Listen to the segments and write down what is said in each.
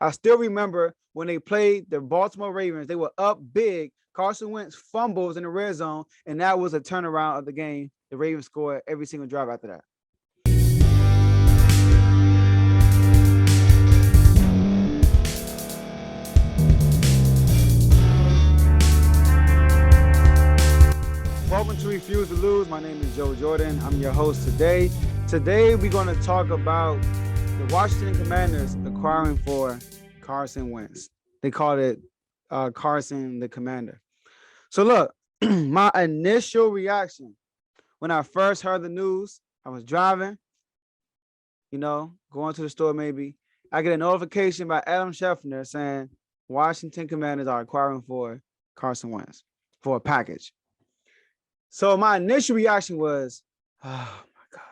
I still remember when they played the Baltimore Ravens, they were up big. Carson Wentz fumbles in the red zone, and that was a turnaround of the game. The Ravens scored every single drive after that. Welcome to Refuse to Lose. My name is Joe Jordan. I'm your host today. Today, we're going to talk about the Washington Commanders acquiring for Carson Wentz. They called it Carson the Commander. So look, my initial reaction when I first heard the news, I was driving, going to the store maybe. I get a notification by Adam Schefter saying Washington Commanders are acquiring for Carson Wentz for a package. So my initial reaction was, oh my gosh,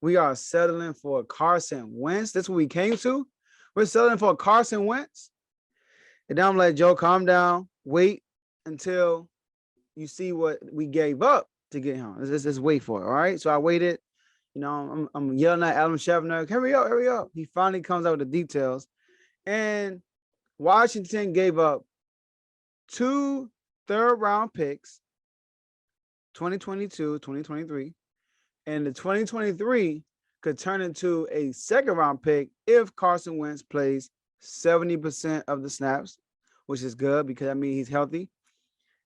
we are settling for Carson Wentz. That's what we came to. We're settling for Carson Wentz. And then I'm like, Joe, calm down. Wait until you see what we gave up to get him. Let's wait for it. All right. So I waited. I'm yelling at Adam Schefter, hurry up. He finally comes out with the details. And Washington gave up 2 third-round picks, 2022, 2023. And the 2023 could turn into a second-round pick if Carson Wentz plays 70% of the snaps, which is good because that means he's healthy.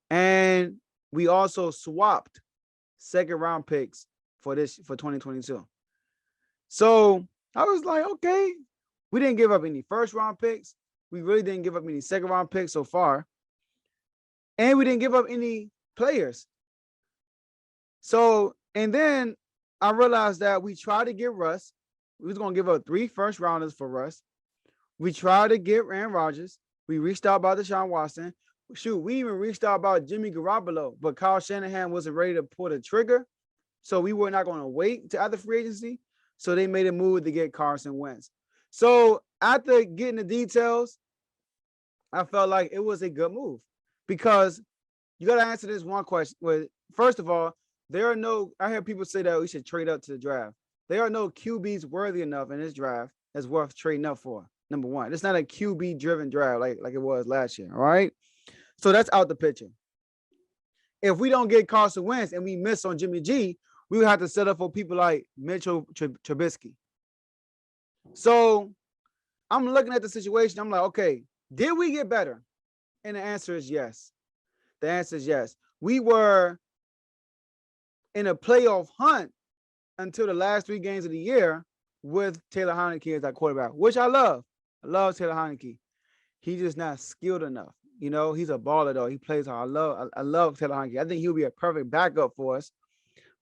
And we also swapped second-round picks for 2022. So I was like, okay, we didn't give up any first-round picks. We really didn't give up any second-round picks so far. And we didn't give up any players. So, and then I realized that we tried to get Russ. We was going to give up 3 first-rounders for Russ. We tried to get Aaron Rodgers. We reached out about Deshaun Watson. Shoot, we even reached out about Jimmy Garoppolo, but Kyle Shanahan wasn't ready to pull the trigger. So we were not going to wait to after free agency. So they made a move to get Carson Wentz. So after getting the details, I felt like it was a good move because you got to answer this one question. Well, first of all, I hear people say that we should trade up to the draft. There are no QBs worthy enough in this draft that's worth trading up for. Number one, it's not a QB driven draft like it was last year. All right. So that's out the picture. If we don't get Carson Wentz and we miss on Jimmy G, we would have to settle for people like Mitchell Trubisky. So I'm looking at the situation. I'm like, okay, did we get better? And the answer is yes. The answer is yes. We were in a playoff hunt until the last 3 games of the year with Taylor Heinicke as our quarterback, which I love. I love Taylor Heinicke. He's just not skilled enough. He's a baller though. He plays hard. I love Taylor Heinicke. I think he'll be a perfect backup for us.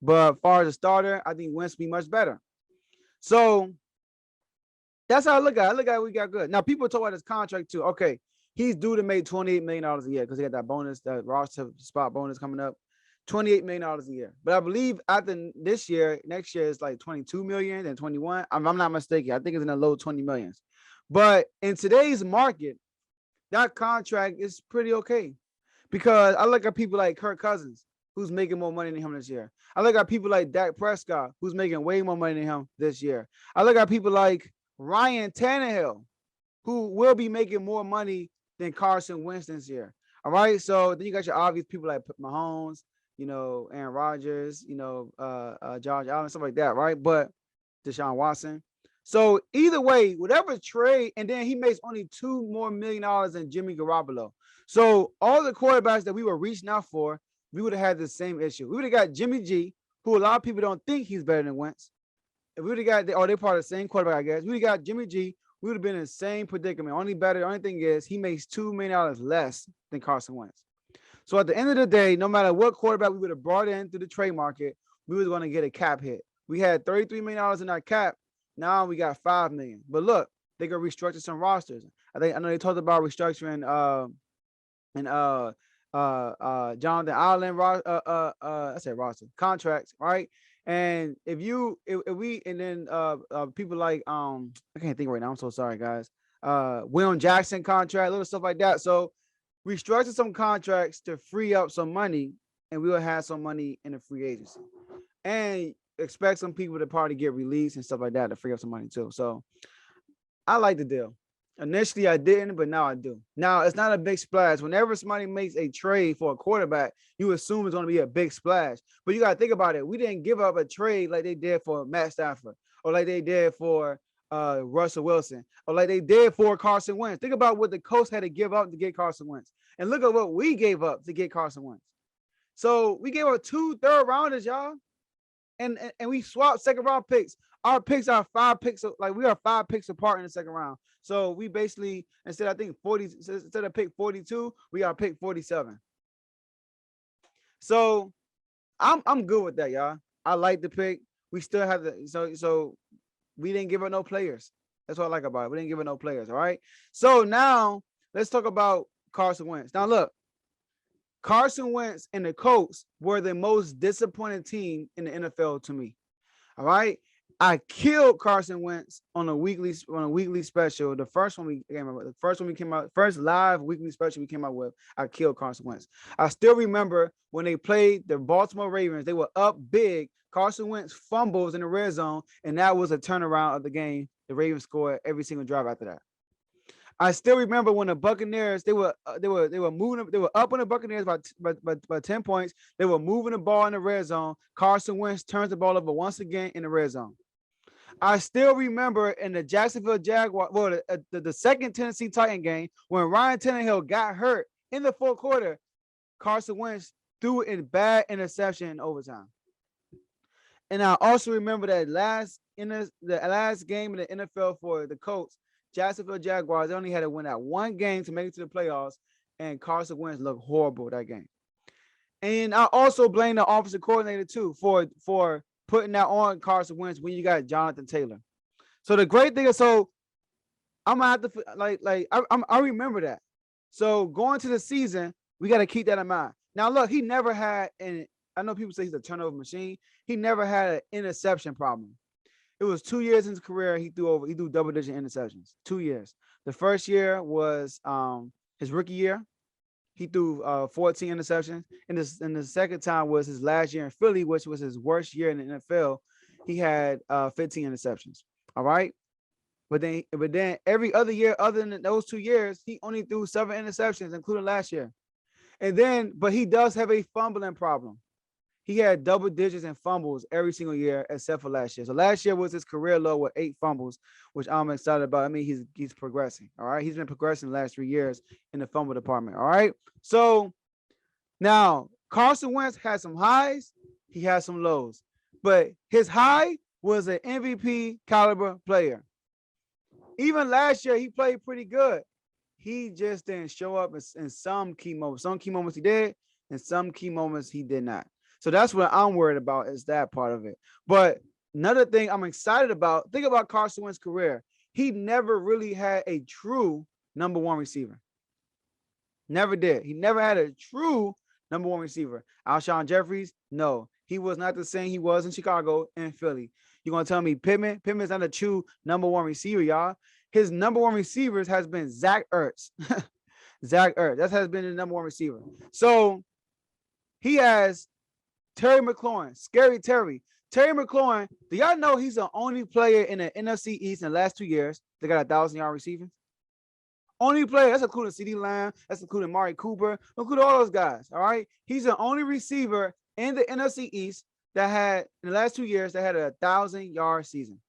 But as far as a starter, I think Wentz will be much better. So that's how I look at it. I look at it, we got good. Now, people talk about his contract too. Okay, he's due to make $28 million a year because he got that bonus, that roster spot bonus coming up. $28 million a year. But I believe after this year, next year is like 22 million and 21. I'm not mistaken. I think it's in the low 20 millions. But in today's market, that contract is pretty okay. Because I look at people like Kirk Cousins, who's making more money than him this year. I look at people like Dak Prescott, who's making way more money than him this year. I look at people like Ryan Tannehill, who will be making more money than Carson Wentz this year. All right. So then you got your obvious people like Mahomes, Aaron Rodgers, Josh Allen, stuff like that, right? But Deshaun Watson. So either way, whatever trade, and then he makes only $2 million more than Jimmy Garoppolo. So all the quarterbacks that we were reaching out for, we would have had the same issue. We would have got Jimmy G, who a lot of people don't think he's better than Wentz. If we would have got, they're part of the same quarterback, I guess. We would have got Jimmy G, we would have been in the same predicament. The only thing is he makes $2 million less than Carson Wentz. So at the end of the day, no matter what quarterback we would have brought in through the trade market, we was going to get a cap hit. We had $33 million in our cap. Now we got $5 million. But look, they could restructure some rosters. I know they talked about restructuring Jonathan Allen roster contracts, right? And if we and then people like I can't think right now. I'm so sorry, guys. William Jackson contract, little stuff like that. So restructure some contracts to free up some money, and we will have some money in the free agency. And expect some people to probably get released and stuff like that to free up some money too. So I like the deal. Initially, I didn't, but now I do. Now, it's not a big splash. Whenever somebody makes a trade for a quarterback, you assume it's going to be a big splash. But you got to think about it. We didn't give up a trade like they did for Matt Stafford or like they did for Russell Wilson or like they did for Carson Wentz. Think about what the Colts had to give up to get Carson Wentz. And look at what we gave up to get Carson Wentz. So we gave up 2 third-rounders, y'all. And we swapped second-round picks. Our picks are 5 picks. Like, we are 5 picks apart in the second round. So we basically, instead of pick 42, we got pick 47. So I'm good with that, y'all. I like the pick. We still have so we didn't give up no players. That's what I like about it. We didn't give up no players. All right. So now let's talk about Carson Wentz. Now look, Carson Wentz and the Colts were the most disappointing team in the NFL to me. All right. I killed Carson Wentz on a weekly special. The first one we came out, first live weekly special we came out with, I killed Carson Wentz. I still remember when they played the Baltimore Ravens, they were up big. Carson Wentz fumbles in the red zone, and that was a turnaround of the game. The Ravens scored every single drive after that. I still remember when the Buccaneers, they were moving, they were up on the Buccaneers by 10 points. They were moving the ball in the red zone. Carson Wentz turns the ball over once again in the red zone. I still remember in the Jacksonville Jaguars, the second Tennessee Titan game, when Ryan Tannehill got hurt in the fourth quarter, Carson Wentz threw in bad interception in overtime. And I also remember that the last game in the NFL for the Colts, Jacksonville Jaguars, they only had to win that one game to make it to the playoffs, and Carson Wentz looked horrible that game. And I also blame the offensive coordinator too for putting that on Carson Wentz when you got Jonathan Taylor. So the great thing is, so I'm gonna have to I remember that. So going to the season, we got to keep that in mind. Now look, he never had, and I know people say he's a turnover machine. He never had an interception problem. It was 2 years in his career he threw double-digit interceptions. 2 years. The first year was his rookie year. He threw 14 interceptions. And the second time was his last year in Philly, which was his worst year in the NFL. He had 15 interceptions. All right. But then every other year, other than those 2 years, he only threw 7 interceptions, including last year. But he does have a fumbling problem. He had double digits in fumbles every single year except for last year. So last year was his career low with 8 fumbles, which I'm excited about. I mean, he's progressing. All right. He's been progressing the last 3 years in the fumble department. All right. So now Carson Wentz had some highs. He had some lows. But his high was an MVP caliber player. Even last year, he played pretty good. He just didn't show up in some key moments. Some key moments he did, and some key moments he did not. So that's what I'm worried about, is that part of it. But another thing I'm excited about, think about Carson Wentz's career. He never really had a true number 1 receiver. Never did. He never had a true number 1 receiver. Alshon Jeffries, no. He was not the same he was in Chicago and Philly. You're going to tell me Pittman? Pittman's not a true number 1 receiver, y'all. His number 1 receivers has been Zach Ertz. Zach Ertz. That has been the number 1 receiver. So he has Terry McLaurin, Scary Terry. Terry McLaurin, do y'all know he's the only player in the NFC East in the last 2 years that got 1,000-yard receiving? Only player. That's including CeeDee Lamb. That's including Amari Cooper. Including all those guys. All right. He's the only receiver in the NFC East that had, in the last 2 years, that had a 1,000-yard season.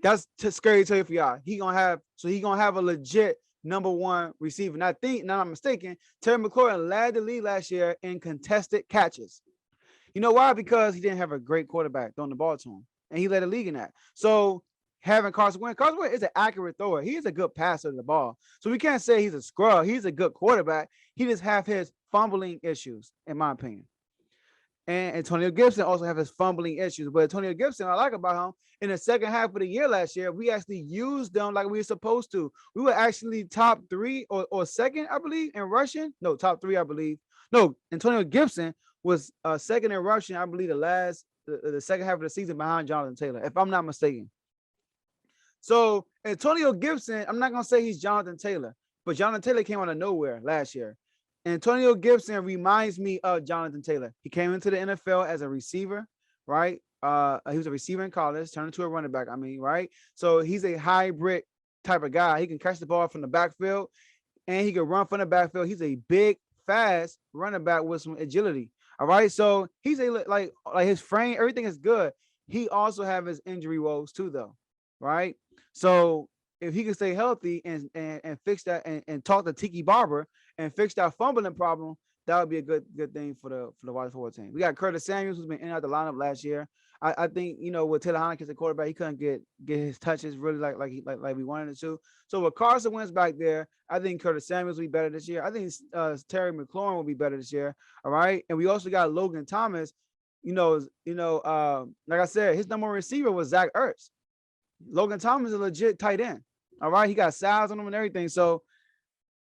That's scary to tell you for y'all. He gonna have a legit number 1 receiver. And I think, now I'm mistaken, Terry McLaurin led the league last year in contested catches. You know why? Because he didn't have a great quarterback throwing the ball to him. And he led the league in that. So having Carson Wentz is an accurate thrower. He is a good passer of the ball. So we can't say he's a scrub. He's a good quarterback. He just have his fumbling issues, in my opinion. And Antonio Gibson also have his fumbling issues. But Antonio Gibson, I like about him, in the second half of the year last year, we actually used them like we were supposed to. We were actually top 3 or second, I believe, in rushing. No, top 3, I believe. No, Antonio Gibson was second in rushing, I believe, the second half of the season behind Jonathan Taylor, if I'm not mistaken. So Antonio Gibson, I'm not going to say he's Jonathan Taylor, but Jonathan Taylor came out of nowhere last year. Antonio Gibson reminds me of Jonathan Taylor. He came into the NFL as a receiver, right? He was a receiver in college, turned into a running back, right? So he's a hybrid type of guy. He can catch the ball from the backfield and he can run from the backfield. He's a big, fast running back with some agility. All right. So he's like his frame, everything is good. He also have his injury woes too, though. Right. So if he can stay healthy and fix that and talk to Tiki Barber and fix that fumbling problem, that would be a good thing for the wide forward team. We got Curtis Samuels, who's been in and out the lineup last year. I think, you know, with Taylor Heinicke as a quarterback, he couldn't get his touches really like we wanted it to. So with Carson Wentz back there, I think Curtis Samuels will be better this year. I think Terry McLaurin will be better this year. All right. And we also got Logan Thomas. Like I said, his number one receiver was Zach Ertz. Logan Thomas is a legit tight end. All right. He got size on him and everything. So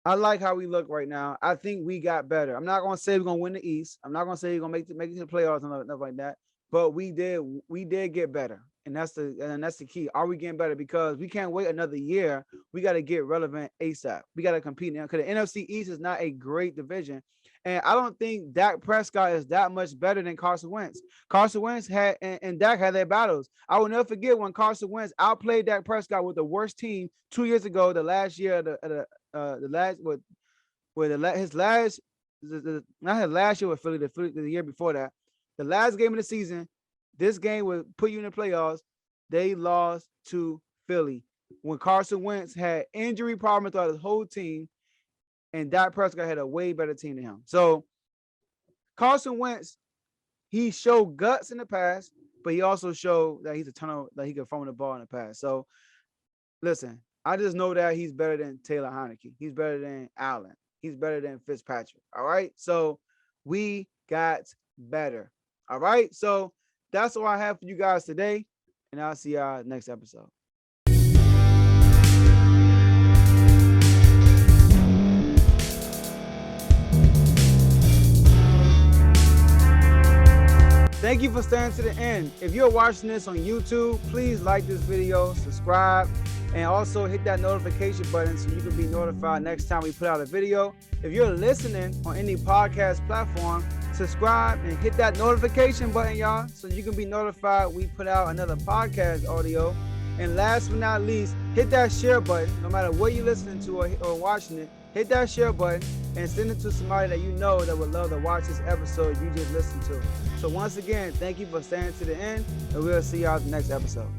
I like how we look right now. I think we got better. I'm not going to say we're going to win the East. I'm not going to say we're going to make it to the playoffs and stuff like that. But we did get better. And that's the key. Are we getting better? Because we can't wait another year. We got to get relevant ASAP. We got to compete now because the NFC East is not a great division. And I don't think Dak Prescott is that much better than Carson Wentz. Carson Wentz had and Dak had their battles. I will never forget when Carson Wentz outplayed Dak Prescott with the worst team 2 years ago. The last year, not his last year with Philly, the year before that. The last game of the season, this game would put you in the playoffs. They lost to Philly when Carson Wentz had injury problems throughout his whole team, and Dak Prescott had a way better team than him. So Carson Wentz, he showed guts in the past, but he also showed that he's a tunnel that he can fumble the ball in the past. So listen, I just know that he's better than Taylor Heinicke. He's better than Allen. He's better than Fitzpatrick. All right. So we got better. All right. So that's all I have for you guys today. And I'll see y'all next episode. Thank you for staying to the end. If you're watching this on YouTube, please like this video, subscribe, and also hit that notification button so you can be notified next time we put out a video. If you're listening on any podcast platform, subscribe and hit that notification button, y'all, so you can be notified we put out another podcast audio. And last but not least, hit that share button. No matter what you're listening to or watching it, hit that share button and send it to somebody that you know that would love to watch this episode you just listened to. So once again, thank you for staying to the end, and we'll see y'all at the next episode.